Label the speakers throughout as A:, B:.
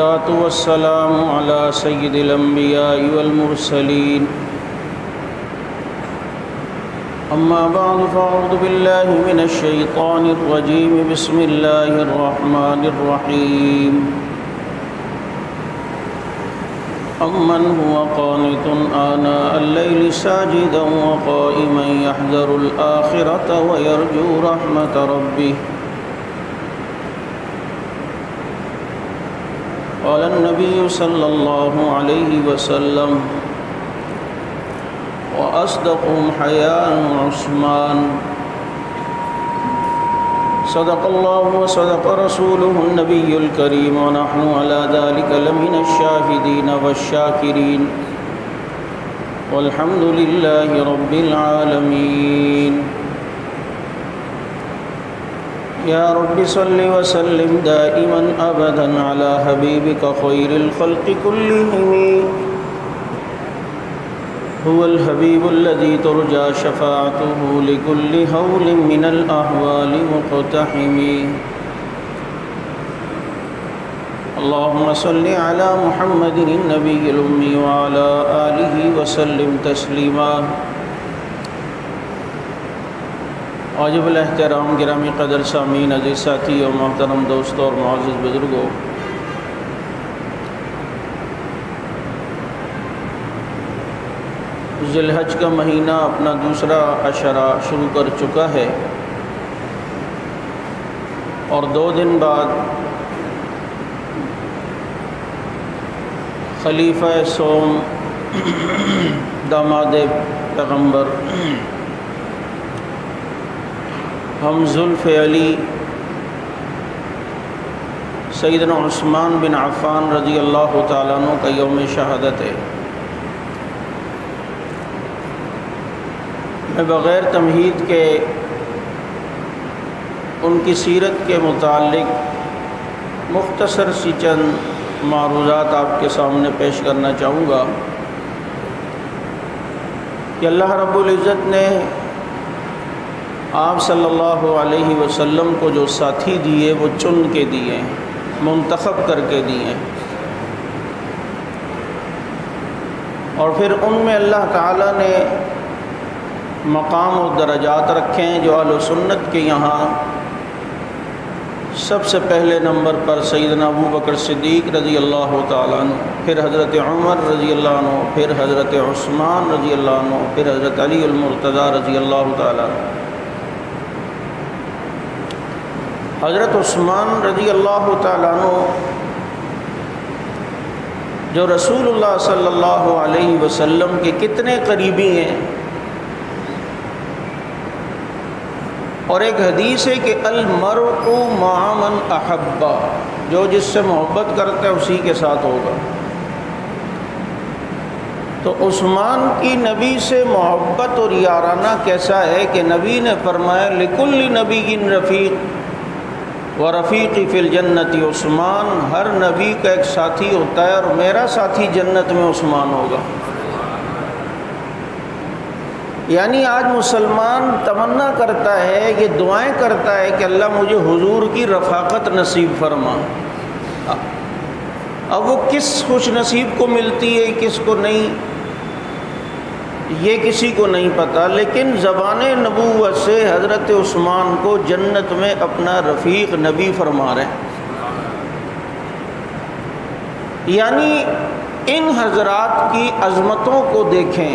A: والصلاة والسلام على سيد الأنبياء والمرسلين أما بعد فأعوذ بالله من الشيطان الرجيم بسم الله الرحمن الرحيم أمن هو قانت آناء الليل ساجدا وقائما يحذر الآخرة ويرجو رحمة ربه قال النبي صلى الله عليه وسلم وأصدقهم حياء عثمان صدق الله وصدق رسوله النبي الكريم ونحن على ذلك لمن الشاهدين والشاكرين والحمد لله رب العالمين يا رب صل وسلم دائما أبدا على حبيبك خير الخلق كلهم هو الحبيب الذي ترجى شفاعته لكل هول من الأهوال مقتحم اللهم صل على محمد النبي الأمي وعلى آله وسلم تسليما واجب الاحترام گرامی قدر سامعین عزیز ساتھی اور محترم دوستوں اور معزز بزرگوں، ذی الحج کا مہینہ اپنا دوسرا عشرہ شروع کر چکا ہے اور 2 دن بعد خلیفہ سوم داماد پیغمبر ہم زلف علی سیدنا عثمان بن عفان رضی اللہ تعالیٰ عنہ کا یوم شہادت ہے۔ میں بغیر تمہید کے ان کی سیرت کے متعلق مختصر سی چند معروضات آپ کے سامنے پیش کرنا چاہوں گا کہ اللہ رب العزت نے آپ صلی اللہ علیہ وسلم کو جو ساتھی دیے وہ چن کے دیے، منتخب کر کے دیے، اور پھر ان میں اللہ تعالیٰ نے مقام و درجات رکھے ہیں جو اہل سنت کے یہاں سب سے پہلے نمبر پر سیدنا ابوبکر صدیق رضی اللہ تعالیٰ عنہ، پھر حضرت عمر رضی اللہ عنہ، پھر حضرت عثمان رضی اللہ عنہ، پھر حضرت علی المرتضیٰ رضی اللہ تعالیٰ عنہ۔ حضرت عثمان رضی اللہ تعالیٰ عنہ جو رسول اللہ صلی اللہ علیہ وسلم کے کتنے قریبی ہیں، اور ایک حدیث ہے کہ المرء مع من احب، جو جس سے محبت کرتا ہے اسی کے ساتھ ہوگا۔ تو عثمان کی نبی سے محبت اور یارانہ کیسا ہے کہ نبی نے فرمایا لکل نبی رفیق ورفیقی فی الجنت عثمان، ہر نبی کا ایک ساتھی ہوتا ہے اور میرا ساتھی جنت میں عثمان ہوگا۔ یعنی آج مسلمان تمنا کرتا ہے، یہ دعائیں کرتا ہے کہ اللہ مجھے حضور کی رفاقت نصیب فرما۔ اب وہ کس خوش نصیب کو ملتی ہے کس کو نہیں، یہ کسی کو نہیں پتہ، لیکن زبان نبوت سے حضرت عثمان کو جنت میں اپنا رفیق نبی فرما رہے ہیں۔ یعنی ان حضرات کی عظمتوں کو دیکھیں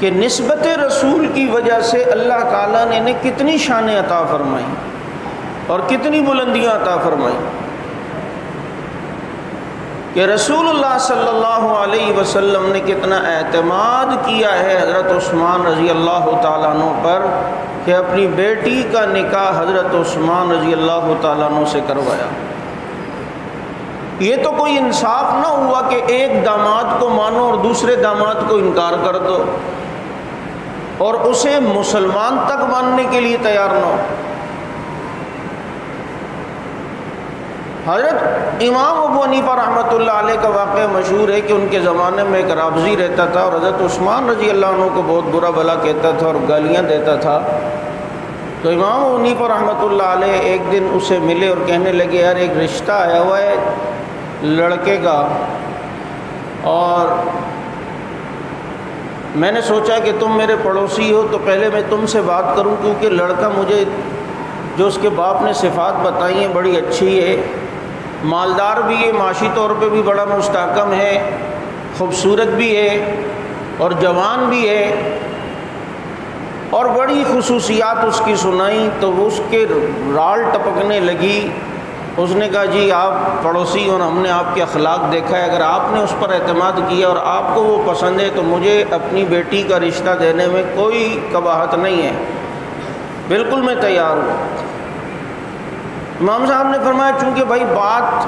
A: کہ نسبت رسول کی وجہ سے اللہ تعالیٰ نے انہیں کتنی شانیں عطا فرمائی اور کتنی بلندیاں عطا فرمائی، کہ رسول اللہ صلی اللہ علیہ وسلم نے کتنا اعتماد کیا ہے حضرت عثمان رضی اللہ تعالیٰ عنہ پر کہ اپنی بیٹی کا نکاح حضرت عثمان رضی اللہ تعالیٰ عنہ سے کروایا۔ یہ تو کوئی انصاف نہ ہوا کہ ایک داماد کو مانو اور دوسرے داماد کو انکار کر دو اور اسے مسلمان تک ماننے کے لیے تیار نہ ہو۔ حضرت امام ابو حنیفہ رحمۃ اللہ علیہ کا واقعہ مشہور ہے کہ ان کے زمانے میں ایک رافضی رہتا تھا اور حضرت عثمان رضی اللہ عنہ کو بہت برا بھلا کہتا تھا اور گالیاں دیتا تھا۔ تو امام ابو حنیفہ رحمۃ اللہ علیہ ایک دن اسے ملے اور کہنے لگے یار ایک رشتہ آیا ہوا ہے لڑکے کا، اور میں نے سوچا کہ تم میرے پڑوسی ہو تو پہلے میں تم سے بات کروں، کیونکہ لڑکا مجھے جو اس کے باپ نے صفات بتائی ہیں بڑی اچھی ہے، مالدار بھی ہے، معاشی طور پہ بھی بڑا مستحکم ہے، خوبصورت بھی ہے اور جوان بھی ہے، اور بڑی خصوصیات اس کی سنائی تو اس کے رال ٹپکنے لگی۔ اس نے کہا جی آپ پڑوسی اور ہم نے آپ کے اخلاق دیکھا ہے، اگر آپ نے اس پر اعتماد کیا اور آپ کو وہ پسند ہے تو مجھے اپنی بیٹی کا رشتہ دینے میں کوئی قباحت نہیں ہے، بالکل میں تیار ہوں۔ امام صاحب نے فرمایا چونکہ بھائی بات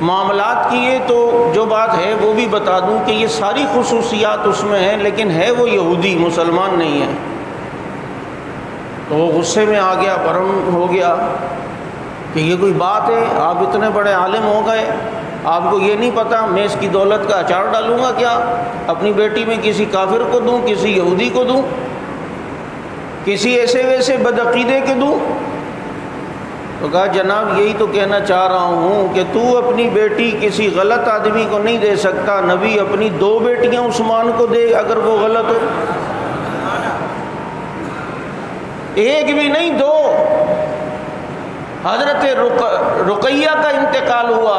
A: معاملات کی ہے تو جو بات ہے وہ بھی بتا دوں کہ یہ ساری خصوصیات اس میں ہیں، لیکن ہے وہ یہودی، مسلمان نہیں ہے۔ تو وہ غصے میں آ گیا، برہم ہو گیا کہ یہ کوئی بات ہے، آپ اتنے بڑے عالم ہو گئے، آپ کو یہ نہیں پتہ میں اس کی دولت کا اچار ڈالوں گا کیا؟ اپنی بیٹی میں کسی کافر کو دوں، کسی یہودی کو دوں، کسی ایسے ویسے بدعقیدے کے دوں؟ تو کہا جناب یہی تو کہنا چاہ رہا ہوں کہ تو اپنی بیٹی کسی غلط آدمی کو نہیں دے سکتا، نبی اپنی 2 بیٹیاں عثمان کو دے اگر وہ غلط ہو، ایک بھی نہیں 2۔ حضرت رقیہ کا انتقال ہوا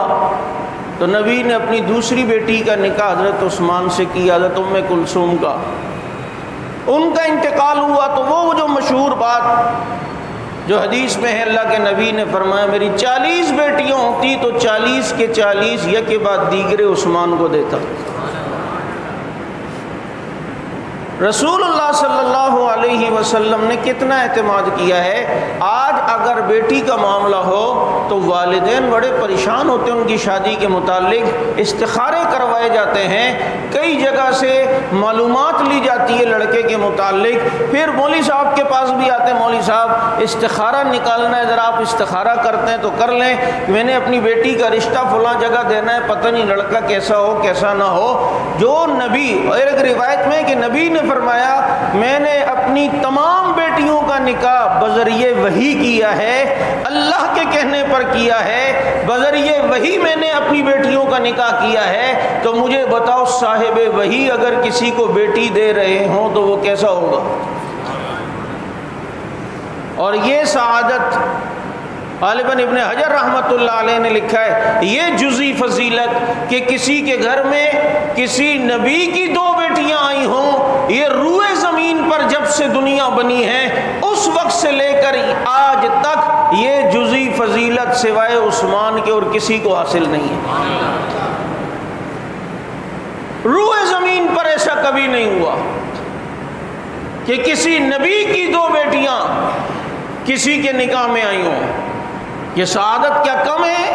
A: تو نبی نے اپنی دوسری بیٹی کا نکاح حضرت عثمان سے کیا، حضرت ام کلثوم کا۔ ان کا انتقال ہوا تو وہ جو مشہور بات جو حدیث میں ہے، اللہ کے نبی نے فرمایا میری 40 بیٹیاں ہوتی تو 40 کے 40 یک کے بعد دیگرے عثمان کو دیتا۔ رسول اللہ صلی اللہ علیہ وسلم نے کتنا اعتماد کیا ہے۔ آج اگر بیٹی کا معاملہ ہو تو والدین بڑے پریشان ہوتے ہیں، ان کی شادی کے متعلق استخارے کروائے جاتے ہیں، کئی جگہ سے معلومات لی جاتی ہے لڑکے کے متعلق، پھر مولوی صاحب کے پاس بھی آتے ہیں، مولوی صاحب استخارہ نکالنا ہے، ذرا آپ استخارہ کرتے ہیں تو کر لیں، میں نے اپنی بیٹی کا رشتہ فلاں جگہ دینا ہے، پتہ نہیں لڑکا کیسا ہو کیسا نہ ہو۔ جو نبی، اور ایک روایت میں کہ نبی نے فرمایا میں نے اپنی تمام بیٹیوں کا نکاح بذریعہ وحی کیا ہے، اللہ کے کہنے پر کیا ہے، بذریعہ وحی میں نے اپنی بیٹیوں کا نکاح کیا ہے، تو مجھے بتاؤ صاحب وحی اگر کسی کو بیٹی دے رہے ہوں تو وہ کیسا ہوگا؟ اور یہ سعادت غالباً ابن حجر رحمۃ اللہ علیہ نے لکھا ہے، یہ جزئی فضیلت کہ کسی کے گھر میں کسی نبی کی 2 بیٹیاں آئی ہوں، یہ روئے زمین پر جب سے دنیا بنی ہے اس وقت سے لے کر آج تک یہ جزئی فضیلت سوائے عثمان کے اور کسی کو حاصل نہیں ہے۔ روئے زمین پر ایسا کبھی نہیں ہوا کہ کسی نبی کی 2 بیٹیاں کسی کے نکاح میں آئی ہوں۔ یہ سعادت کیا کم ہے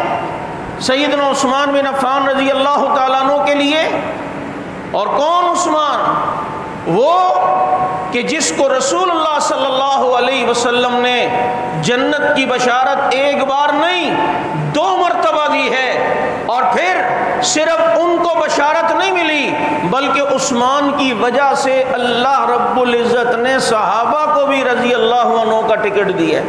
A: سیدنا عثمان بن عفان رضی اللہ تعالیٰ عنہ کے لیے؟ اور کون عثمان؟ وہ کہ جس کو رسول اللہ صلی اللہ علیہ وسلم نے جنت کی بشارت ایک بار نہیں 2 مرتبہ دی ہے، اور پھر صرف ان کو بشارت نہیں ملی بلکہ عثمان کی وجہ سے اللہ رب العزت نے صحابہ کو بھی رضی اللہ عنہ کا ٹکٹ دی ہے۔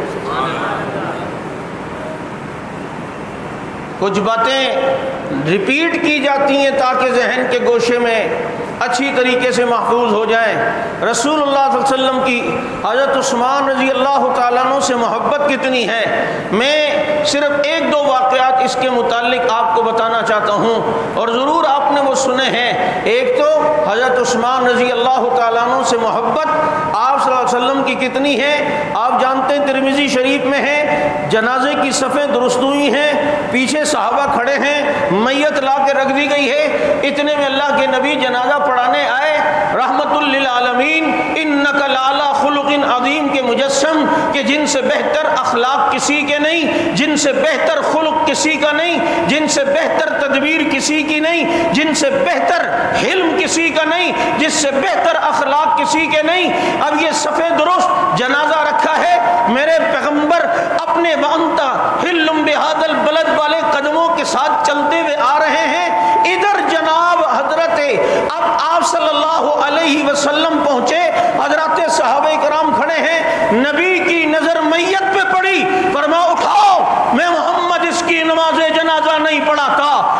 A: کچھ باتیں ریپیٹ کی جاتی ہیں تاکہ ذہن کے گوشے میں اچھی طریقے سے محفوظ ہو جائیں۔ رسول اللہ صلی اللہ علیہ وسلم کی حضرت عثمان رضی اللہ تعالیٰ عنہ سے محبت کتنی ہے، میں صرف 1-2 واقعات اس کے متعلق آپ کو بتانا چاہتا ہوں، اور ضرور آپ نے وہ سنے ہیں۔ ایک تو حضرت عثمان رضی اللہ تعالیٰ عنہ سے محبت آپ صلی اللہ علیہ وسلم کی کتنی ہے، آپ جانتے ہیں ترمذی شریف میں ہے، جنازے کی صفیں درست ہوئی ہیں، پیچھے صحابہ کھڑے ہیں، میت لا کے رکھ دی گئی ہے، اتنے میں اللہ کے نبی جنازہ پڑھانے آئے، رحمت للعالمین انک لعلی خلق عظیم کے مجسم، کہ جن سے بہتر اخلاق کسی کے نہیں، جن سے بہتر خلق کسی کا نہیں، جن سے بہتر تدبیر کسی کی نہیں، جن سے بہتر حلم کسی کا نہیں، جس سے بہتر اخلاق کسی کے نہیں۔ اب یہ صفے درست جنازہ رکھا ہے، میرے پیغمبر اپنے وانتا حلم بہذا البلد والے قدموں کے ساتھ چلتے ہوئے آ رہے ہیں، ادھر جناب حضرت اب آپ صلی اللہ علیہ وسلم پہنچے، حضرات صحابہ کرام کھڑے ہیں، نبی کی نظر میت پہ پڑی، فرمایا اٹھاؤ، میں محمد اس کی نماز جنازہ نہیں پڑھاتا،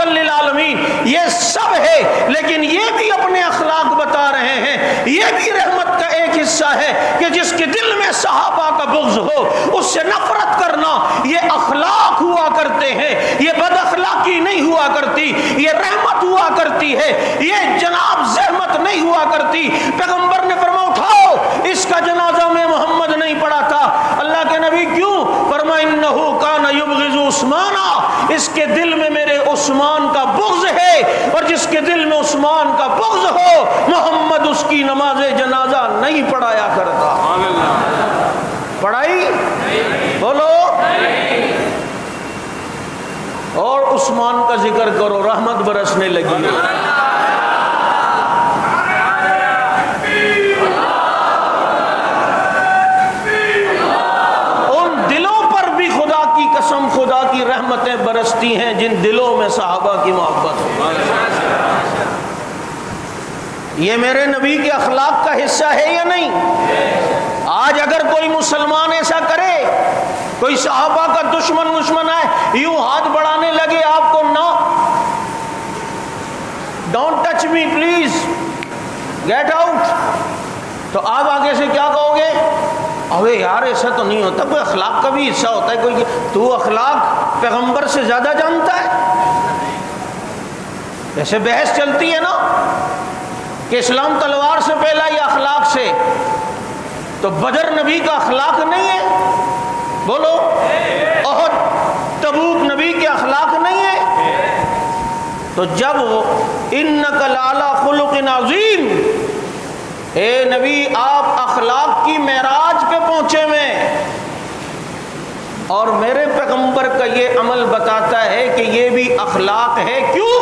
A: للعالمین، یہ سب ہے، لیکن یہ بھی اپنے اخلاق بتا رہے ہیں۔ یہ بھی رحمت کا ایک حصہ ہے کہ جس کے دل میں صحابہ کا بغض ہو، اس سے نفرت کرنا، یہ اخلاق ہوا کرتے ہیں، یہ بد اخلاقی نہیں ہوا کرتی، یہ رحمت ہوا کرتی ہے، یہ جناب زحمت نہیں ہوا کرتی۔ پیغمبر نے فرمایا اٹھاؤ، اس کا جنازہ میں محمد نہیں پڑھا تھا۔ اللہ کے نبی کیوں؟ فرمایا انہو کان یبغض عثمانا، اس کے دل میں میرے عثمان کا بغض ہے، اور جس کے دل میں عثمان کا بغض ہو محمد اس کی نماز جنازہ نہیں پڑھایا کرتا۔ پڑھائی؟ بولو۔ اور عثمان کا ذکر کرو، رحمت برسنے لگی۔ خدا کی رحمتیں برستی ہیں جن دلوں میں صحابہ کی محبت ہو۔ یہ میرے نبی کے اخلاق کا حصہ ہے یا نہیں؟ آج اگر کوئی مسلمان ایسا کرے، کوئی صحابہ کا دشمن ہے، یوں ہاتھ بڑھانے لگے آپ کو، no don't touch me please, get out, تو آپ آگے سے کیا کہو گے؟ ابے یار ایسا تو نہیں ہوتا، کوئی اخلاق کا بھی حصہ ہوتا ہے، کوئی تو اخلاق پیغمبر سے زیادہ جانتا ہے؟ ایسے بحث چلتی ہے نا کہ اسلام تلوار سے پہلا یا اخلاق سے، تو بدر نبی کا اخلاق نہیں ہے؟ بولو۔ احد تبوک نبی کے اخلاق نہیں ہے؟ تو جب انک لعلی خلق عظیم، اے نبی آپ اخلاق کی معراج پہ پہنچے میں، اور میرے پیغمبر کا یہ عمل بتاتا ہے کہ یہ بھی اخلاق ہے۔ کیوں؟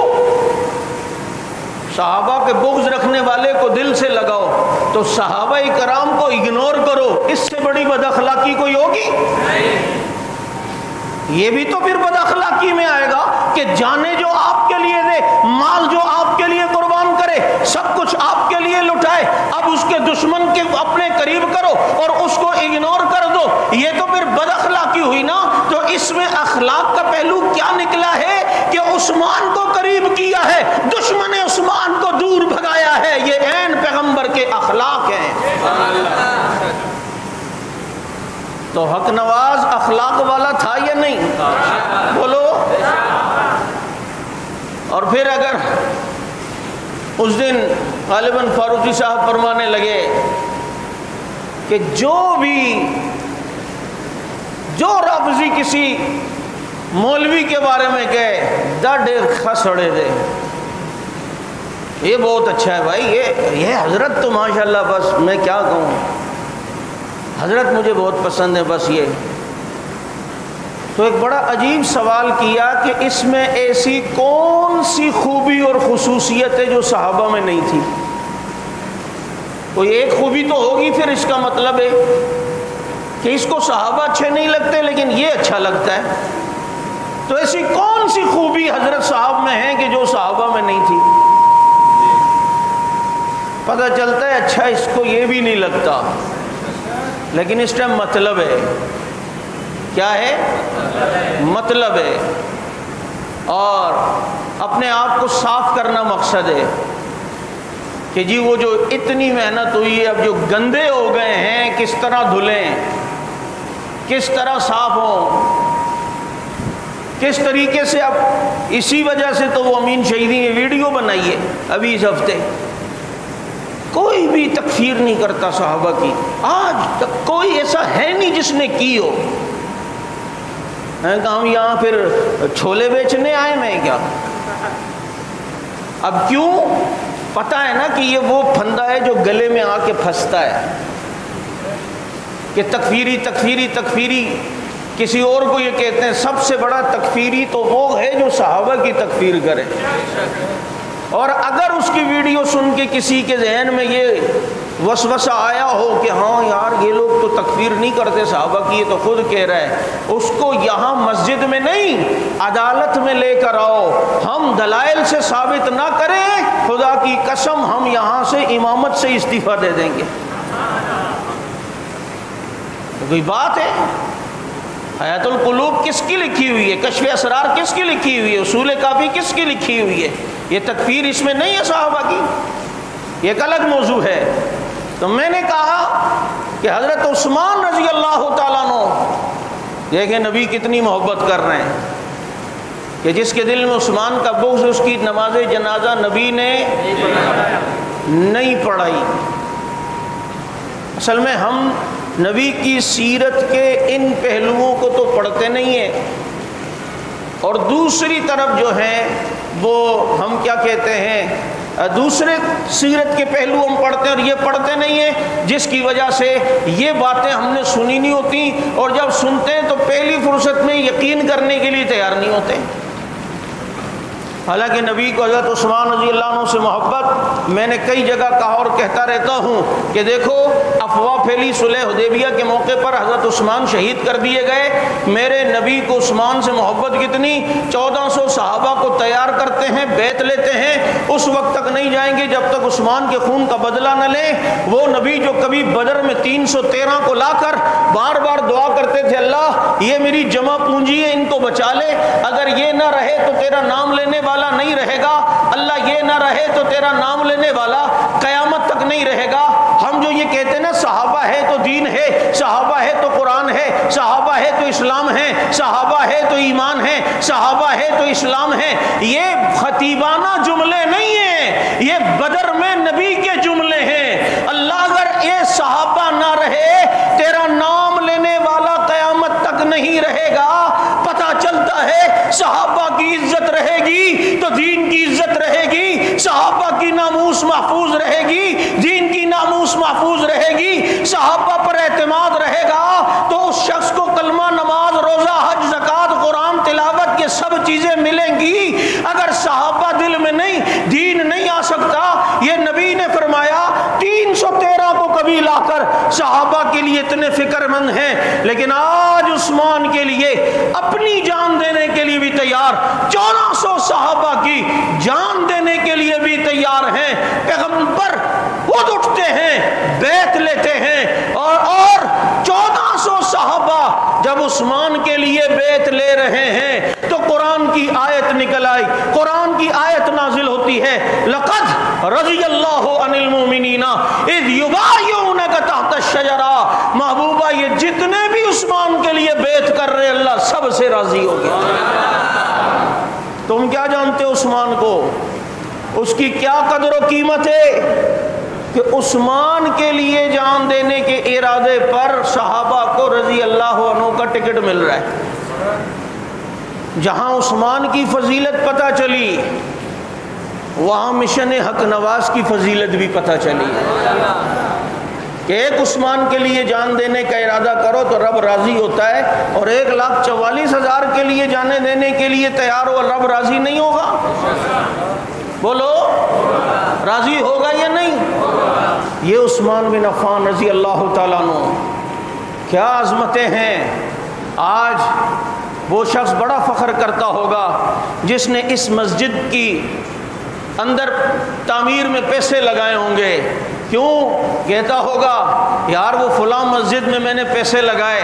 A: صحابہ کے بغض رکھنے والے کو دل سے لگاؤ تو صحابہ کرام کو اگنور کرو، اس سے بڑی بد اخلاقی کوئی ہوگی؟ یہ بھی تو پھر بد اخلاقی میں آئے گا کہ جانیں جو آپ کے لیے دے، مال جو آپ کے لیے قربان کرے، سب کچھ آپ کے لیے لٹائے، اب اس کے دشمن کے اپنے قریب کرو اور اس کو اگنور کر دو، یہ تو پھر بد اخلاقی ہوئی نا۔ تو اس میں اخلاق کا پہلو کیا نکلا ہے کہ عثمان کو قریب کیا ہے، دشمن عثمان کو دور بھگایا ہے، یہ عین پیغمبر کے اخلاق ہیں۔ تو حق نواز اخلاق والا تھا یا نہیں؟ بولو۔ اور پھر اگر اس دن غالباً فاروقی صاحب فرمانے لگے کہ جو رافضی کسی مولوی کے بارے میں کہے ڈے خسڑے دے، یہ بہت اچھا ہے بھائی، یہ حضرت تو ماشاءاللہ، بس میں کیا کہوں، حضرت مجھے بہت پسند ہے، بس یہ۔ تو ایک بڑا عجیب سوال کیا کہ اس میں ایسی کون سی خوبی اور خصوصیت ہے جو صحابہ میں نہیں تھی؟ کوئی ایک خوبی تو ہوگی، پھر اس کا مطلب ہے کہ اس کو صحابہ اچھے نہیں لگتے لیکن یہ اچھا لگتا ہے۔ تو ایسی کون سی خوبی حضرت صاحب میں ہے کہ جو صحابہ میں نہیں تھی؟ پتہ چلتا ہے اچھا اس کو یہ بھی نہیں لگتا، لیکن اس ٹائم مطلب ہے، کیا ہے؟ مطلب ہے، اور اپنے آپ کو صاف کرنا مقصد ہے کہ جی وہ جو اتنی محنت ہوئی ہے، اب جو گندے ہو گئے ہیں کس طرح دھلیں، کس طرح صاف ہوں، کس طریقے سے۔ اب اسی وجہ سے تو وہ امین شہیدی نے ویڈیو بنائی ہے ابھی اس ہفتے، کوئی بھی تکفیر نہیں کرتا صحابہ کی، آج تک کوئی ایسا ہے نہیں جس نے کی ہو۔ میں کہا ہم یہاں پھر چھولے بیچنے آئے میں کیا؟ اب کیوں؟ پتہ ہے نا کہ یہ وہ پھندا ہے جو گلے میں آ کے پھنستا ہے کہ تکفیری تکفیری تکفیری، کسی اور کو یہ کہتے ہیں سب سے بڑا تکفیری تو وہ ہے جو صحابہ کی تکفیر کرے۔ اور اگر اس کی ویڈیو سن کے کسی کے ذہن میں یہ وسوسہ آیا ہو کہ ہاں یار یہ لوگ تو تکفیر نہیں کرتے صحابہ کی، یہ تو خود کہہ رہا ہے، اس کو یہاں مسجد میں نہیں عدالت میں لے کر آؤ، ہم دلائل سے ثابت نہ کریں، خدا کی قسم ہم یہاں سے امامت سے استعفیٰ دے دیں گے۔ کوئی بات ہے؟ حیات القلوب کس کی لکھی ہوئی ہے؟ کشف اسرار کس کی لکھی ہوئی ہے؟ اصول کافی کس کی لکھی ہوئی ہے؟ یہ تکفیر اس میں نہیں ہے صحابہ کی، یہ ایک الگ موضوع ہے۔ تو میں نے کہا کہ حضرت عثمان رضی اللہ تعالیٰ عنہ، دیکھیں نبی کتنی محبت کر رہے ہیں کہ جس کے دل میں عثمان کا بغض، اس کی نماز جنازہ نبی نے نہیں پڑھائی۔ اصل میں ہم نبی کی سیرت کے ان پہلوؤں کو تو پڑھتے نہیں ہیں، اور دوسری طرف جو ہیں وہ ہم کیا کہتے ہیں، دوسرے سیرت کے پہلو ہم پڑھتے ہیں اور یہ پڑھتے نہیں ہیں، جس کی وجہ سے یہ باتیں ہم نے سنی نہیں ہوتی، اور جب سنتے ہیں تو پہلی فرصت میں یقین کرنے کے لیے تیار نہیں ہوتے۔ حالانکہ نبی کو حضرت عثمان رضی اللہ عنہ سے محبت، میں نے کئی جگہ کہا اور کہتا رہتا ہوں کہ دیکھو افواہ پھیلی صلح حدیبیہ کے موقع پر حضرت عثمان شہید کر دیے گئے، میرے نبی کو عثمان سے محبت کتنی، 1400 صحابہ کو تیار کرتے ہیں، بیعت لیتے ہیں، اس وقت تک نہیں جائیں گے جب تک عثمان کے خون کا بدلہ نہ لیں۔ وہ نبی جو کبھی بدر میں 313 کو لا کر بار بار دعا کرتے تھے، اللہ یہ میری جمع پونجی ہے، ان کو بچا لے، اگر یہ نہ رہے تو تیرا نام لینے والا نہیں رہے گا، اللہ یہ نہ رہے تو تیرا نام لینے والا قیامت تک نہیں رہے گا۔ ہم جو یہ کہتے ہیں نا صحابہ ہے تو دین ہے، صحابہ ہے تو قرآن ہے، صحابہ ہے تو اسلام ہے، صحابہ ہے تو ایمان ہے، صحابہ ہے تو اسلام ہے، یہ خطیبانہ جملے نہیں ہیں، یہ بدر میں نبی کے جملے ہیں۔ اللہ اگر یہ صحابہ نہ رہے، تیرا نام لینے والا قیامت تک نہیں رہے گا۔ پتہ چلتا ہے صحابہ کی عزت رہے گی تو دین کی عزت رہے گی، صحابہ کی ناموس محفوظ رہے گی، دین کی ناموس محفوظ رہے گی، صحابہ پر اعتماد رہے گا تو اس شخص کو کلمہ، نماز، روزہ، حج، زکوٰۃ، قرآن تلاوت یہ سب چیزیں ملیں گی۔ اگر صحابہ دل میں نہیں، دین نہیں آ سکتا۔ یہ نبی نے فرمایا 313 کو کبھی لا کر صحابہ کے لیے اتنے فکر مند ہیں، لیکن آج عثمان کے لیے اپنی جان دینے کے لیے بھی تیار، 1400 صحابہ کی جان دینے کے لیے بھی تیار ہیں۔ پیغمبر خود اٹھتے ہیں، بیعت لیتے ہیں، اور 1400 صحابہ جب عثمان کے لیے بیعت لے رہے ہیں تو قرآن کی آیت نکل آئی، قرآن کی آیت نازل ہوتی ہے، لقد رضی اللہ عن المؤمنین اذ یبایعونک تحت الشجرہ۔ محبوبہ یہ جتنے بھی عثمان کے لیے بیعت کر رہے اللہ سب سے راضی ہو گیا۔ تم کیا جانتے ہو عثمان کو، اس کی کیا قدر و قیمت ہے کہ عثمان کے لیے جان دینے کے ارادے پر صحابہ کو رضی اللہ عنہ کا ٹکٹ مل رہا ہے۔ جہاں عثمان کی فضیلت پتہ چلی، وہاں مشن حق نواز کی فضیلت بھی پتہ چلی کہ ایک عثمان کے لیے جان دینے کا ارادہ کرو تو رب راضی ہوتا ہے، اور 1,44,000 کے لیے جانے دینے کے لیے تیار ہو، رب راضی نہیں ہوگا؟ بولو راضی ہوگا یا نہیں؟ یہ عثمان بن عفان رضی اللہ تعالیٰ عنہ، کیا عظمتیں ہیں۔ آج وہ شخص بڑا فخر کرتا ہوگا جس نے اس مسجد کی اندر تعمیر میں پیسے لگائے ہوں گے، کیوں کہتا ہوگا یار وہ فلاں مسجد میں میں نے پیسے لگائے،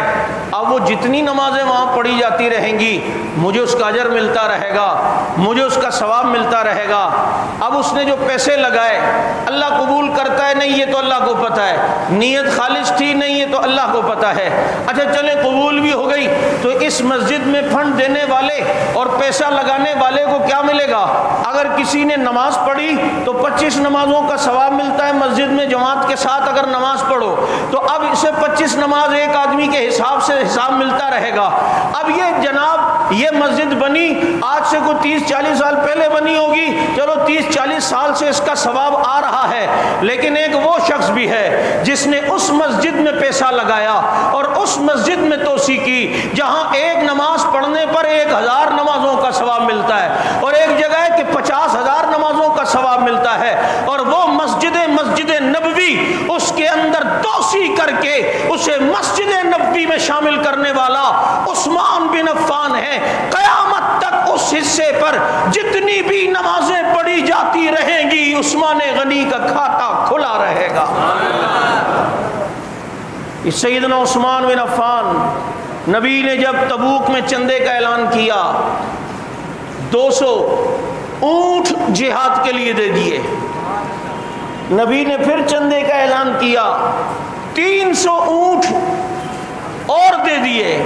A: اب وہ جتنی نمازیں وہاں پڑھی جاتی رہیں گی مجھے اس کا اجر ملتا رہے گا، مجھے اس کا ثواب ملتا رہے گا۔ اب اس نے جو پیسے لگائے اللہ قبول کرتا ہے نہیں یہ تو اللہ کو پتہ ہے، نیت خالص تھی نہیں یہ تو اللہ کو پتہ ہے۔ اچھا چلیں قبول بھی ہو گئی تو اس مسجد میں فنڈ دینے والے اور پیسہ لگانے والے کو کیا ملے گا؟ اگر کسی نے نماز پڑھی تو 25 نمازوں کا ثواب ملتا ہے، مسجد میں جماعت کے ساتھ اگر نماز پڑھو تو اب اسے 25 نماز ایک آدمی کے حساب سے حساب ملتا رہے گا۔ اب یہ جناب یہ مسجد بنی آج سے کوئی 30-40 سال پہلے بنی ہوگی، چلو 30-40 سال سے اس کا ثواب آ رہا ہے، لیکن ایک وہ شخص بھی ہے جس نے اس مسجد میں پیسہ لگایا اور اس مسجد میں توسیع کی جہاں ایک نماز پڑھنے پر 1000 نمازوں کا ثواب ملتا ہے، اور ایک جگہ ہے کہ 50,000 نمازوں کا ثواب ملتا ہے، اور وہ مسجد نبوی اس کے اندر توسیع کر کے اسے مسجد نبوی میں شامل کرنے والا عثمان بن عفان ہے۔ قیامت تک اس حصے پر جتنی بھی نمازیں پڑھی جاتی رہیں گی عثمان غنی کا کھاتا کھلا رہے گا۔ سیدنا عثمان بن عفان نبی نے جب تبوک میں چندے کا اعلان کیا 200 اونٹ جہاد کے لیے دے دیے. نبی نے پھر چندے کا اعلان کیا 300 اونٹ اور دے دیے.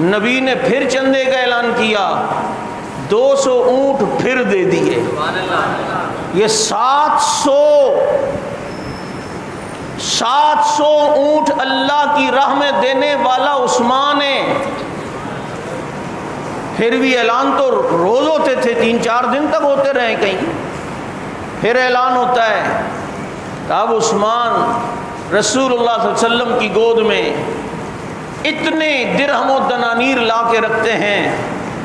A: نبی نے پھر چندے کا اعلان کیا 200 اونٹ پھر دے دیے. یہ 700 اونٹ اللہ کی راہ میں دینے والا عثمان ہے. پھر بھی اعلان تو روز ہوتے تھے، 3-4 دن تک ہوتے رہے. کہیں پھر اعلان ہوتا ہے کہ اب عثمان رسول اللہ صلی اللہ علیہ وسلم کی گود میں اتنے درہم و دنانیر لا کے رکھتے ہیں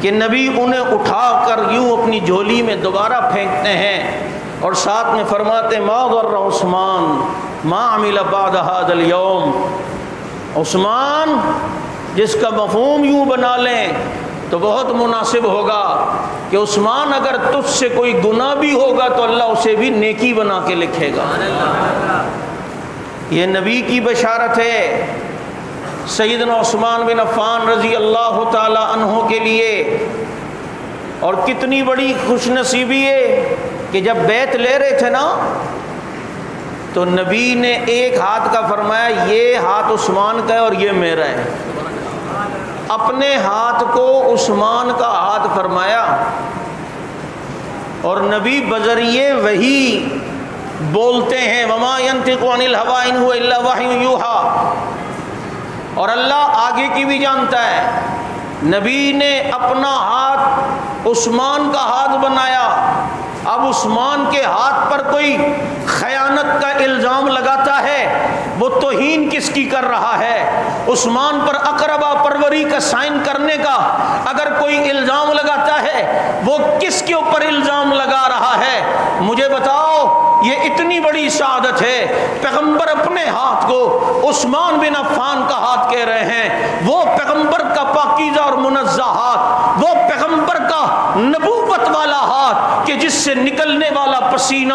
A: کہ نبی انہیں اٹھا کر یوں اپنی جھولی میں دوبارہ پھینکتے ہیں اور ساتھ میں فرماتے ما ضر عثمان ما عمل بعد هذا اليوم. عثمان، جس کا مفہوم یوں بنا لیں تو بہت مناسب ہوگا کہ عثمان اگر تجھ سے کوئی گناہ بھی ہوگا تو اللہ اسے بھی نیکی بنا کے لکھے گا. یہ نبی کی بشارت ہے سیدنا عثمان بن عفان رضی اللہ تعالی عنہ کے لیے. اور کتنی بڑی خوش نصیبی ہے کہ جب بیعت لے رہے تھے نا تو نبی نے ایک ہاتھ کا فرمایا یہ ہاتھ عثمان کا ہے اور یہ میرا ہے. اپنے ہاتھ کو عثمان کا ہاتھ فرمایا اور نبی بذریعے وحی بولتے ہیں وما ينطق عن الهوى ان هو الا وحی یوحى. اور اللہ آگے کی بھی جانتا ہے. نبی نے اپنا ہاتھ عثمان کا ہاتھ بنایا. اب عثمان کے ہاتھ پر کوئی خیانت کا الزام لگاتا ہے وہ توہین کس کی کر رہا ہے؟ عثمان پر اقربا پروری کا سائن کرنے کا اگر کوئی الزام لگاتا ہے وہ کس کے اوپر الزام لگا رہا ہے؟ مجھے بتاؤ. یہ اتنی بڑی سعادت ہے پیغمبر اپنے ہاتھ کو عثمان بن عفان کا ہاتھ کہہ رہے ہیں. وہ پیغمبر کا پاکیزہ اور منزہ ہاتھ، وہ پیغمبر کا نبوت والا ہاتھ کہ جس سے نکلنے والا پسینہ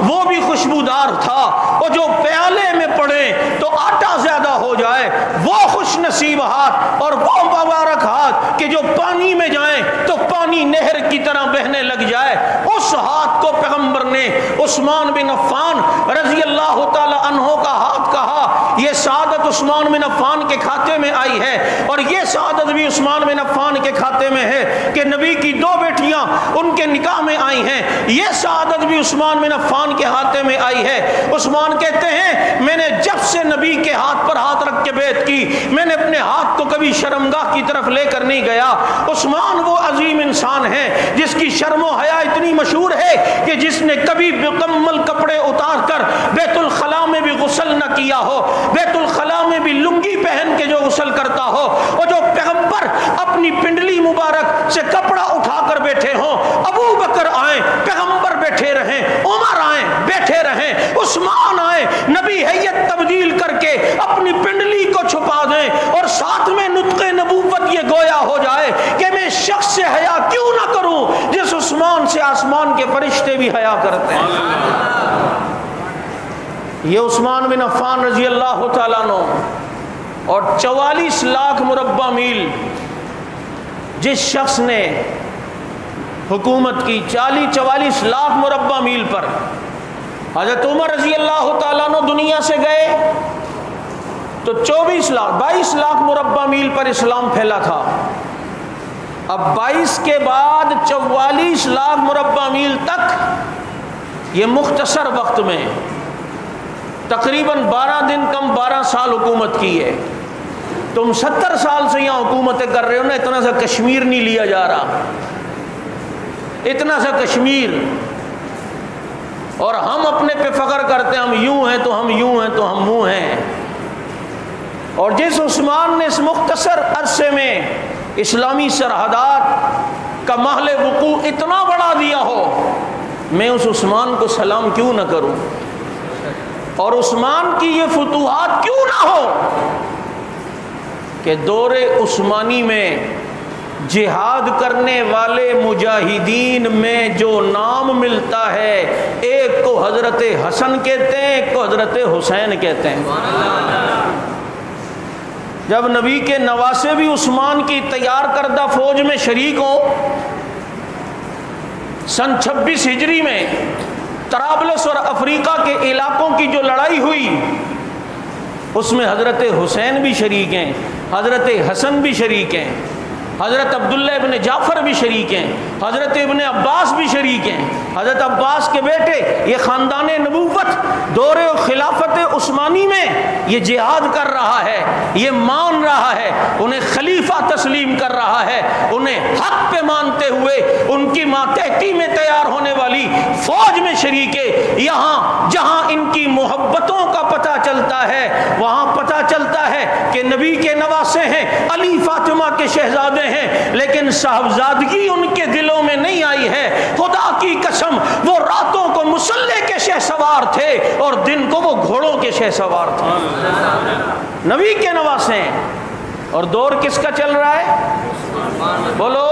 A: وہ بھی خوشبودار تھا، اور جو پیالے میں پڑے تو آٹا زیادہ ہو جائے وہ خوش نصیب ہاتھ، اور وہ مبارک ہاتھ کہ جو پانی میں جائیں تو پانی نہر کی طرح بہنے لگ جائے. اس ہاتھ کو پیغمبر نے عثمان بن عفان رضی اللہ تعالی عنہ کا ہاتھ کہا. یہ سعادت عثمان بن عفان کے کھاتے میں آئی ہے اور یہ سعادت بھی عثمان بن عفان کے کھاتے میں ہے کہ نبی کی 2 بیٹیاں ان کے نکاح میں آئی ہیں. یہ سعادت بھی عثمان بن عفان کے ہاتھے میں آئی ہے. عثمان کہتے ہیں میں نے جب سے نبی کے ہاتھ پر ہاتھ رکھ کے بیعت کی میں نے اپنے ہاتھ کو کبھی شرمگاہ کی طرف لے کر نہیں گیا. عثمان وہ عظیم انسان ہے جس کی شرم و حیا اتنی مشہور ہے کہ جس نے کبھی مکمل کپڑے اتار کر بیت الخلاء میں بھی غسل نہ کیا ہو، بیت الخلاء میں بھی لنگی پہن کے جو غسل کرتا ہو، اور جو پیغمبر اپنی پنڈلی مبارک سے کپڑا اٹھا کر بیٹھے ہوں، ابو بکر آئیں پیغمبر بیٹھے رہیں، عمر آئیں بیٹھے رہیں، عثمان آئیں نبی حیت تبدیل کر کے اپنی پنڈلی کو چھپا دیں اور ساتھ میں نطق نبوت یہ گویا ہو جائے کہ میں شخص سے حیا کیوں نہ کروں جس عثمان سے آسمان کے فرشتے بھی حیا کرتے ہیں. یہ عثمان بن عفان رضی اللہ تعالیٰ عنہ اور 44 لاکھ مربع میل جس شخص نے حکومت کی 44 لاکھ مربع میل پر. حضرت عمر رضی اللہ تعالیٰ عنہ دنیا سے گئے تو 22 لاکھ مربع میل پر اسلام پھیلا تھا. اب 22 کے بعد 44 لاکھ مربع میل تک یہ مختصر وقت میں تقریباً 12 دن کم 12 سال حکومت کی ہے. تم 70 سال سے یہاں حکومتیں کر رہے ہو نا. اتنا سا کشمیر نہیں لیا جا رہا، اتنا سا کشمیر. اور ہم اپنے پہ فخر کرتے ہیں ہم یوں ہیں تو ہم یوں ہیں تو ہم منہ ہیں. اور جس عثمان نے اس مختصر عرصے میں اسلامی سرحدات کا محل وقوع اتنا بڑا دیا ہو، میں اس عثمان کو سلام کیوں نہ کروں؟ اور عثمان کی یہ فتوحات کیوں نہ ہو کہ دور عثمانی میں جہاد کرنے والے مجاہدین میں جو نام ملتا ہے ایک کو حضرت حسن کہتے ہیں، ایک کو حضرت حسین کہتے ہیں. جب نبی کے نواسے بھی عثمان کی تیار کردہ فوج میں شریک ہوں، سن 26 ہجری میں طرابلس اور افریقہ کے علاقوں کی جو لڑائی ہوئی، اس میں حضرت حسین بھی شریک ہیں، حضرت حسن بھی شریک ہیں، حضرت عبداللہ ابن جعفر بھی شریک ہیں، حضرت ابن عباس بھی شریک ہیں۔ حضرت عباس کے بیٹے، یہ خاندان نبوت دور خلافت عثمانی میں یہ جہاد کر رہا ہے، یہ مان رہا ہے، انہیں خلیفہ تسلیم کر رہا ہے، انہیں حق پہ مانتے ہوئے ان کی ماتحتی میں تیار ہونے والی فوج میں شریک ہے۔ یہاں جہاں ان کی محبتوں کا پتہ چلتا ہے، وہاں پتہ چلتا ہے کہ نبی کے نواسے ہیں، علی فاطمہ کے شہزادے ہیں، لیکن صاحبزادگی ان کے دلوں میں نہیں آئی ہے۔ خدا کی قسم، وہ راتوں کو مسلح کے شہ سوار تھے اور دن کو وہ گھوڑوں کے شہ سوار تھے، نبی کے نواسے ہیں۔ اور دور کس کا چل رہا ہے؟ بولو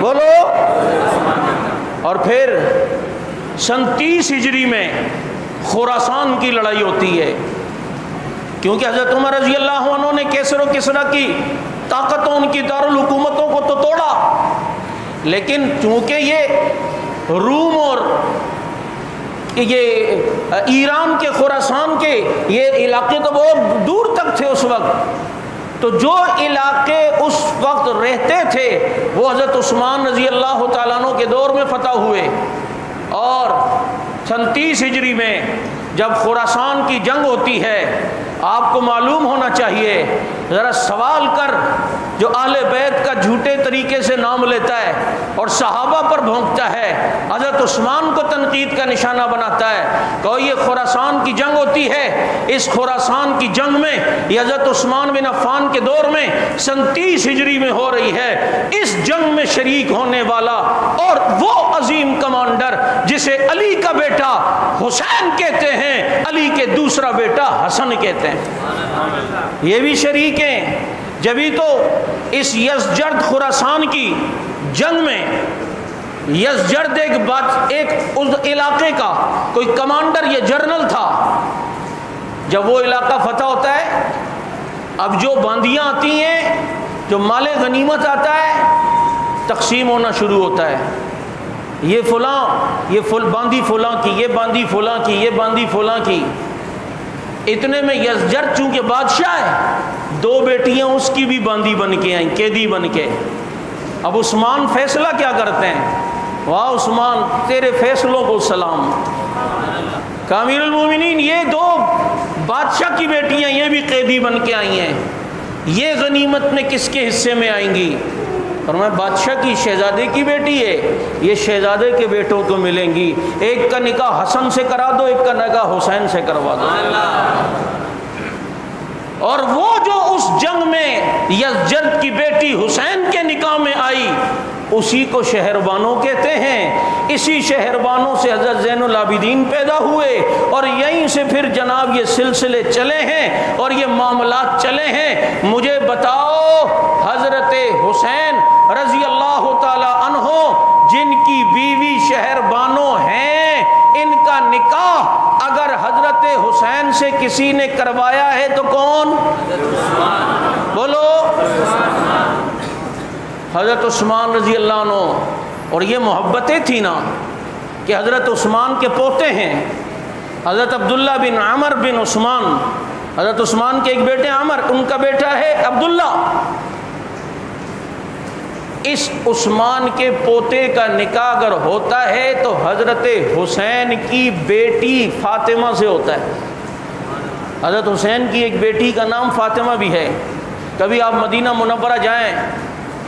A: بولو۔ اور پھر سن 30 ہجری میں خراسان کی لڑائی ہوتی ہے، کیونکہ حضرت عمر رضی اللہ عنہ نے کیسر و کسریٰ کی طاقتوں، ان کی دارالحکومتوں کو تو توڑا، لیکن چونکہ یہ روم اور یہ ایران کے خراسان کے یہ علاقے تو بہت دور تک تھے اس وقت، تو جو علاقے اس وقت رہتے تھے وہ حضرت عثمان رضی اللہ تعالیٰ عنہ کے دور میں فتح ہوئے۔ اور سن 30 ہجری میں جب خراسان کی جنگ ہوتی ہے، آپ کو معلوم ہونا چاہیے، ذرا سوال کر جو اہل بیت کا جھوٹے طریقے سے نام لیتا ہے اور صحابہ پر بھونکتا ہے، حضرت عثمان کو تنقید کا نشانہ بناتا ہے، کہ یہ خراسان کی جنگ ہوتی ہے، اس خراسان کی جنگ میں یہ حضرت عثمان بن عفان کے دور میں سن 30 ہجری میں ہو رہی ہے۔ اس جنگ میں شریک ہونے والا اور وہ عظیم کمانڈر جسے علی کا بیٹا حسین کہتے ہیں، علی کے دوسرا بیٹا حسن کہتے ہیں، یہ بھی شریک ہیں۔ جبھی تو اس یزجرد خراسان کی جنگ میں یزجرد ایک اس علاقے کا کوئی کمانڈر یا جنرل تھا، جب وہ علاقہ فتح ہوتا ہے، اب جو باندیاں آتی ہیں، جو مال غنیمت آتا ہے، تقسیم ہونا شروع ہوتا ہے، یہ فلاں، یہ باندی فلاں کی، یہ باندی فلاں کی، یہ باندی فلاں کی۔ اتنے میں یزجرد چونکہ بادشاہ ہے، 2 بیٹیاں اس کی بھی باندی بن کے آئیں، قیدی بن کے۔ اب عثمان فیصلہ کیا کرتے ہیں؟ واہ عثمان، تیرے فیصلوں کو سلام۔ امیر المومنین، یہ 2 بادشاہ کی بیٹیاں یہ بھی قیدی بن کے آئی ہیں، یہ غنیمت میں کس کے حصے میں آئیں گی؟ اور میں بادشاہ کی شہزادے کی بیٹی ہے، یہ شہزادے کے بیٹوں کو ملیں گی، ایک کا نکاح حسن سے کرا دو، ایک کا نکاح حسین سے کروا دو۔ اور وہ جو اس جنگ میں یزجرد کی بیٹی حسین کے نکاح میں آئی، اسی کو شہربانو کہتے ہیں۔ اسی شہربانو سے حضرت زین العابدین پیدا ہوئے، اور یہیں سے پھر جناب یہ سلسلے چلے ہیں اور یہ معاملات چلے ہیں۔ مجھے بتاؤ، حضرت حسین رضی اللہ تعالی عنہ جن کی بیوی شہربانو ہیں، ان کا نکاح اگر حضرت حسین سے کسی نے کروایا ہے تو کون؟ بولو، حضرت عثمان رضی اللہ عنہ۔ اور یہ محبتیں تھیں نا کہ حضرت عثمان کے پوتے ہیں، حضرت عبداللہ بن عمر بن عثمان، حضرت عثمان کے ایک بیٹے عمر، ان کا بیٹا ہے عبداللہ۔ اس عثمان کے پوتے کا نکاح اگر ہوتا ہے تو حضرت حسین کی بیٹی فاطمہ سے ہوتا ہے۔ حضرت حسین کی ایک بیٹی کا نام فاطمہ بھی ہے۔ کبھی آپ مدینہ منورہ جائیں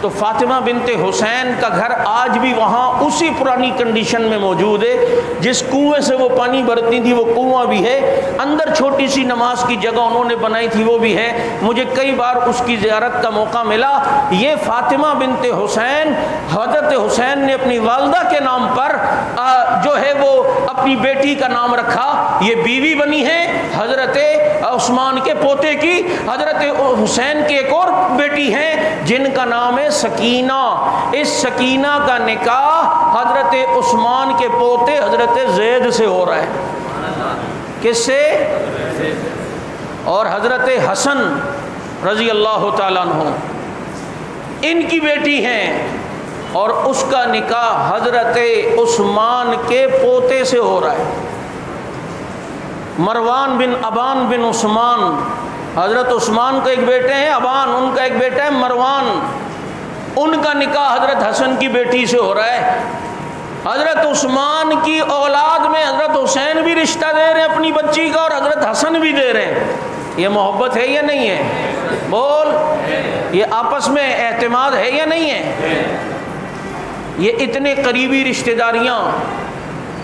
A: تو فاطمہ بنت حسین کا گھر آج بھی وہاں اسی پرانی کنڈیشن میں موجود ہے، جس کنویں سے وہ پانی بھرتی تھی وہ کنواں بھی ہے، اندر چھوٹی سی نماز کی جگہ انہوں نے بنائی تھی وہ بھی ہے۔ مجھے کئی بار اس کی زیارت کا موقع ملا۔ یہ فاطمہ بنت حسین، حضرت حسین نے اپنی والدہ کے نام پر جو ہے وہ اپنی بیٹی کا نام رکھا، یہ بیوی بنی ہے حضرت عثمان کے پوتے کی۔ حضرت حسین کی ایک اور بیٹی ہے جن کا نام ہے سکینہ۔ اس سکینہ کا نکاح حضرت عثمان کے پوتے حضرت زید سے ہو رہا ہے۔ کس سے؟ اور حضرت حسن رضی اللہ تعالیٰ عنہ، ان کی بیٹی ہیں، اور اس کا نکاح حضرت عثمان کے پوتے سے ہو رہا ہے، مروان بن ابان بن عثمان۔ حضرت عثمان کا ایک بیٹے ہیں ابان، ان کا ایک بیٹا ہے مروان، ان کا نکاح حضرت حسن کی بیٹی سے ہو رہا ہے۔ حضرت عثمان کی اولاد میں حضرت حسین بھی رشتہ دے رہے ہیں اپنی بچی کا، اور حضرت حسن بھی دے رہے ہیں۔ یہ محبت ہے یا نہیں ہے؟ بول، یہ آپس میں اعتماد ہے یا نہیں ہے؟ یہ اتنے قریبی رشتہ داریاں،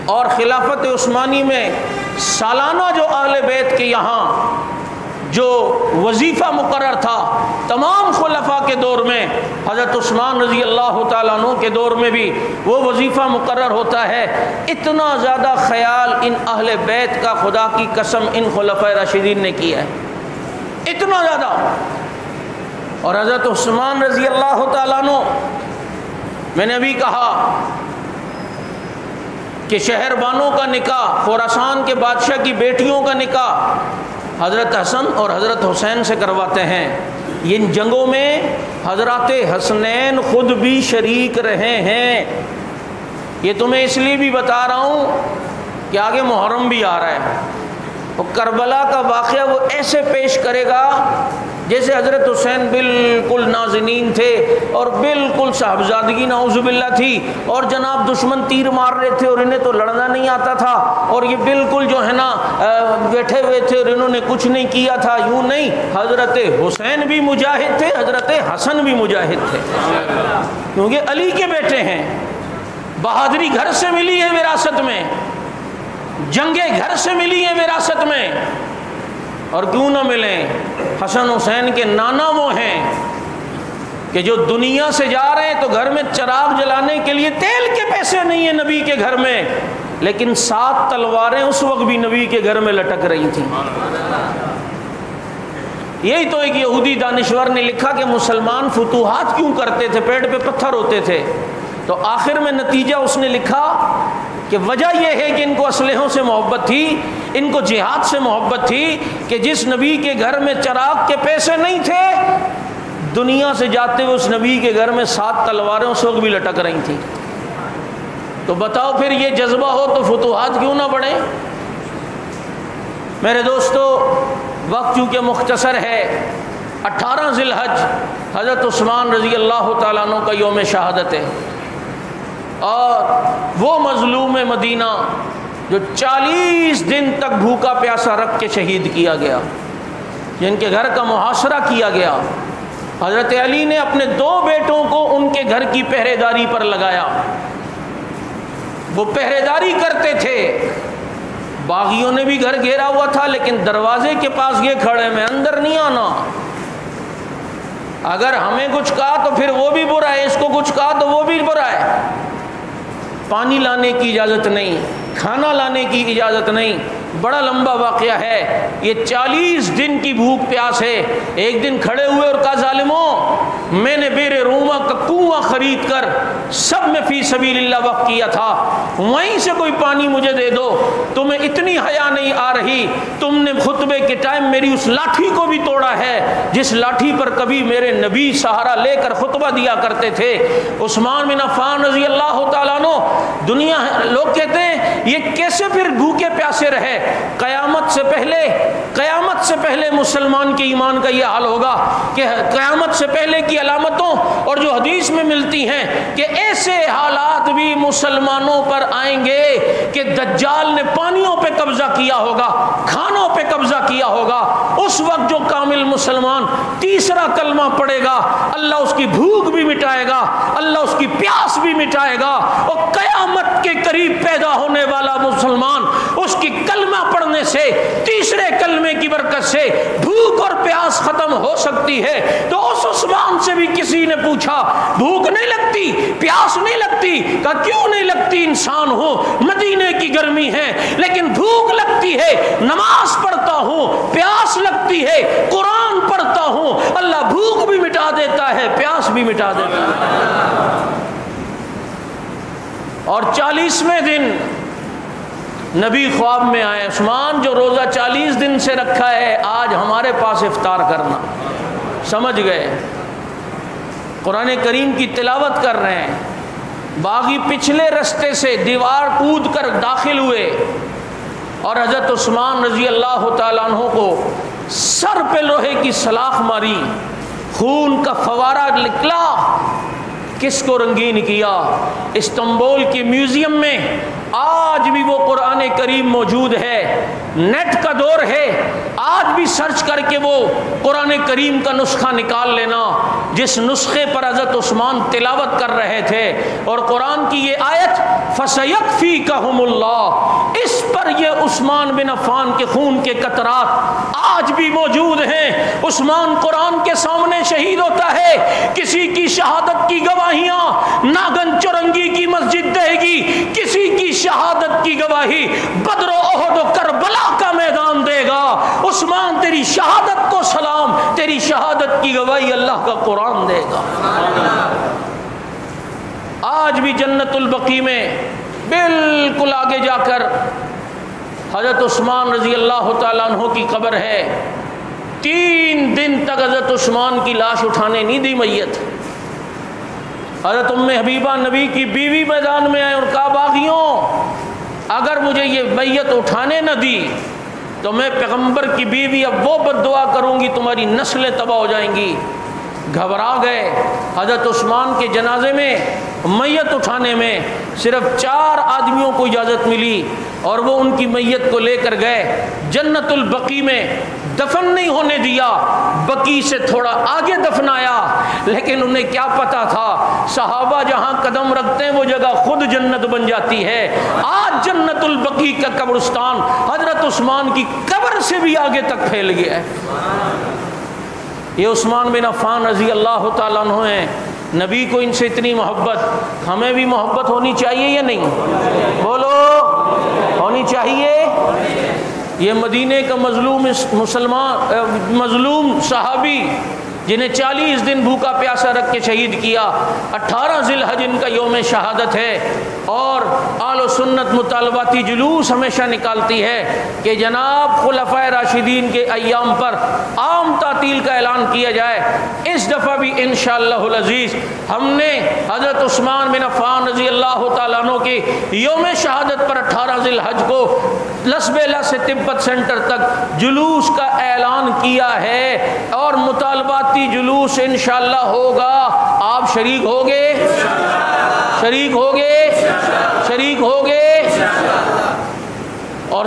A: اور خلافت عثمانی میں سالانہ جو اہل بیت کے یہاں جو وظیفہ مقرر تھا تمام خلفاء کے دور میں، حضرت عثمان رضی اللہ تعالیٰ عنہ کے دور میں بھی وہ وظیفہ مقرر ہوتا ہے۔ اتنا زیادہ خیال ان اہل بیت کا خدا کی قسم ان خلفاء راشدین نے کیا ہے، اتنا زیادہ۔ اور حضرت عثمان رضی اللہ تعالیٰ عنہ، میں نے ابھی کہا کہ شہر بانوں کا نکاح، خراسان کے بادشاہ کی بیٹیوں کا نکاح حضرت حسن اور حضرت حسین سے کرواتے ہیں۔ ان جنگوں میں حضرات حسنین خود بھی شریک رہے ہیں۔ یہ تمہیں اس لیے بھی بتا رہا ہوں کہ آگے محرم بھی آ رہا ہے، اور کربلا کا واقعہ وہ ایسے پیش کرے گا جیسے حضرت حسین بالکل نازنین تھے اور بالکل صاحبزادگی نعوذ باللہ تھی، اور جناب دشمن تیر مار رہے تھے اور انہیں تو لڑنا نہیں آتا تھا، اور یہ بالکل جو ہے نا بیٹھے ہوئے تھے اور انہوں نے کچھ نہیں کیا تھا۔ یوں نہیں، حضرت حسین بھی مجاہد تھے، حضرت حسن بھی مجاہد تھے، کیونکہ علی کے بیٹے ہیں۔ بہادری گھر سے ملی ہے وراثت میں، جنگیں گھر سے ملی ہیں وراثت میں، اور کیوں نہ ملیں؟ حسن حسین کے نانا وہ ہیں کہ جو دنیا سے جا رہے ہیں تو گھر میں چراغ جلانے کے لیے تیل کے پیسے نہیں ہیں نبی کے گھر میں، لیکن 7 تلواریں اس وقت بھی نبی کے گھر میں لٹک رہی تھیں۔ یہی تو ایک یہودی دانشور نے لکھا کہ مسلمان فتوحات کیوں کرتے تھے، پیٹ پہ پتھر ہوتے تھے، تو آخر میں نتیجہ اس نے لکھا کہ وجہ یہ ہے کہ ان کو اسلحوں سے محبت تھی، ان کو جہاد سے محبت تھی، کہ جس نبی کے گھر میں چراغ کے پیسے نہیں تھے، دنیا سے جاتے ہوئے اس نبی کے گھر میں 7 تلواریں اس وقت بھی لٹک رہی تھیں۔ تو بتاؤ پھر یہ جذبہ ہو تو فتوحات کیوں نہ بڑھیں؟ میرے دوستو، وقت چونکہ مختصر ہے، 18 ذی الحج حضرت عثمان رضی اللہ تعالیٰ عنہ کا یوم شہادت ہے، اور وہ مظلوم مدینہ جو 40 دن تک بھوکا پیاسا رکھ کے شہید کیا گیا، جن کے گھر کا محاصرہ کیا گیا، حضرت علی نے اپنے 2 بیٹوں کو ان کے گھر کی پہرے داری پر لگایا۔ وہ پہرے داری کرتے تھے، باغیوں نے بھی گھر گھیرا ہوا تھا، لیکن دروازے کے پاس یہ کھڑے، میں اندر نہیں آنا، اگر ہمیں کچھ کہا تو پھر وہ بھی برا ہے، اس کو کچھ کہا تو وہ بھی برا ہے۔ پانی لانے کی اجازت نہیں، کھانا لانے کی اجازت نہیں۔ بڑا لمبا واقعہ ہے، یہ 40 دن کی بھوک پیاس ہے۔ ایک دن کھڑے ہوئے اور کہا ظالموں، میں نے بیر روما کا کنواں خرید کر سب میں فی سبیل اللہ وقف کیا تھا، وہیں سے کوئی پانی مجھے دے دو۔ تمہیں اتنی حیا نہیں آ رہی، تم نے خطبے کے ٹائم میری اس لاٹھی کو بھی توڑا ہے جس لاٹھی پر کبھی میرے نبی سہارا لے کر خطبہ دیا کرتے تھے۔ عثمان بن عفان رضی اللہ تعالیٰ عنہ، دنیا لوگ کہتے ہیں یہ کیسے پھر بھوکے پیاسے رہے؟ قیامت سے پہلے مسلمان کے ایمان کا یہ حال ہوگا کہ قیامت سے پہلے کی علامتوں اور جو حدیث میں ملتی ہیں کہ ایسے حالات بھی مسلمانوں پر آئیں گے کہ دجال نے پانیوں پہ قبضہ کیا ہوگا، کھانوں پہ قبضہ کیا ہوگا۔ اس وقت جو کامل مسلمان تیسرا کلمہ پڑھے گا، اللہ اس کی بھوک بھی مٹائے گا، اللہ اس کی پیاس بھی مٹائے گا، اور قیامت کے قریب پیدا ہونے والا مسلمان اس کی کلمہ پڑھنے سے، تیسرے کلمے کی برکت سے بھوک اور پیاس ختم ہو سکتی ہے۔ تو اس عثمان سے بھی کسی نے پوچھا بھوک نہیں لگتی، پیاس نہیں لگتی؟ کہا کیوں نہیں لگتی، انسان ہوں، مدینے کی گرمی ہے، لیکن بھوک لگتی ہے، نماز پڑھتا ہوں، پیاس لگتی ہے، قرآن پڑھتا ہوں، اللہ بھوک بھی مٹا دیتا ہے، پیاس بھی مٹا دیتا ہے۔ اور 40ویں دن نبی خواب میں آئے، عثمان جو روزہ 40 دن سے رکھا ہے، آج ہمارے پاس افطار کرنا۔ سمجھ گئے، قرآن کریم کی تلاوت کر رہے ہیں، باغی پچھلے رستے سے دیوار کود کر داخل ہوئے اور حضرت عثمان رضی اللہ تعالیٰ عنہ کو سر پہ لوہے کی سلاخ ماری، خون کا فوارہ نکلا۔ کس کو رنگین کیا؟ استنبول کے میوزیم میں آج بھی وہ قرآن کریم موجود ہے، نیٹ کا دور ہے، آج بھی سرچ کر کے وہ قرآن کریم کا نسخہ نکال لینا جس نسخے پر حضرت عثمان تلاوت کر رہے تھے، اور قرآن کی یہ آیت فَسَيَكْفِيكَهُمُ اللَّهُ، اس پر یہ عثمان بن عفان کے خون کے قطرات آج بھی موجود ہیں۔ عثمان قرآن کے سامنے شہید ہوتا ہے، کسی کی شہادت کی گواہیاں ناگن چرنگی کی مسجد دے گی، کسی کی شہادت کی گواہی بدر و احد و کربلا کا میدان دے گا۔ عثمان تیری شہادت کو سلام، تیری شہادت کی گواہی اللہ کا قرآن دے گا۔ آج بھی جنت البقیع میں بالکل آگے جا کر حضرت عثمان رضی اللہ تعالیٰ عنہ کی قبر ہے، 3 دن تک حضرت عثمان کی لاش اٹھانے نہیں دی میت۔ حضرت ام حبیبہ نبی کی بیوی میدان میں آئے اور کہا باغیوں اگر مجھے یہ میت اٹھانے نہ دی تو میں پیغمبر کی بیوی اب وہ بد دعا کروں گی تمہاری نسلیں تباہ ہو جائیں گی۔ گھبرا گئے۔ حضرت عثمان کے جنازے میں میت اٹھانے میں صرف 4 آدمیوں کو اجازت ملی اور وہ ان کی میت کو لے کر گئے جنت البقیع میں، دفن نہیں ہونے دیا، بقیع سے تھوڑا آگے دفنایا، لیکن انہیں کیا پتا تھا صحابہ جہاں قدم رکھتے ہیں وہ جگہ خود جنت بن جاتی ہے۔ آج جنت البقیع کا قبرستان حضرت عثمان کی قبر سے بھی آگے تک پھیل گیا ہے۔ یہ عثمان بن عفان رضی اللہ تعالیٰ عنہ ہیں، نبی کو ان سے اتنی محبت، ہمیں بھی محبت ہونی چاہیے یا نہیں؟ بولو، ہونی چاہیے۔ یہ مدینے کا مظلوم صحابی جنہیں 40 دن بھوکا پیاسا رکھ کے شہید کیا، 18 ذی الحج ان کا یوم شہادت ہے، اور آل و سنت مطالباتی جلوس ہمیشہ نکالتی ہے کہ جناب خلفائے راشدین کے ایام پر عام تعطیل کا اعلان کیا جائے۔ اس دفعہ بھی انشاءاللہ العزیز ہم نے حضرت عثمان بن عفان رضی اللہ تعالیٰ عنہ کے یوم شہادت پر 18 ذی الحج کو لسبیلا سے تبت سینٹر تک جلوس کا اعلان کیا ہے، اور مطالباتی جلوس انشاءاللہ ہوگا۔ آپ شریک ہوگے؟ شریک ہوگے؟ شریک ہوگے؟ اور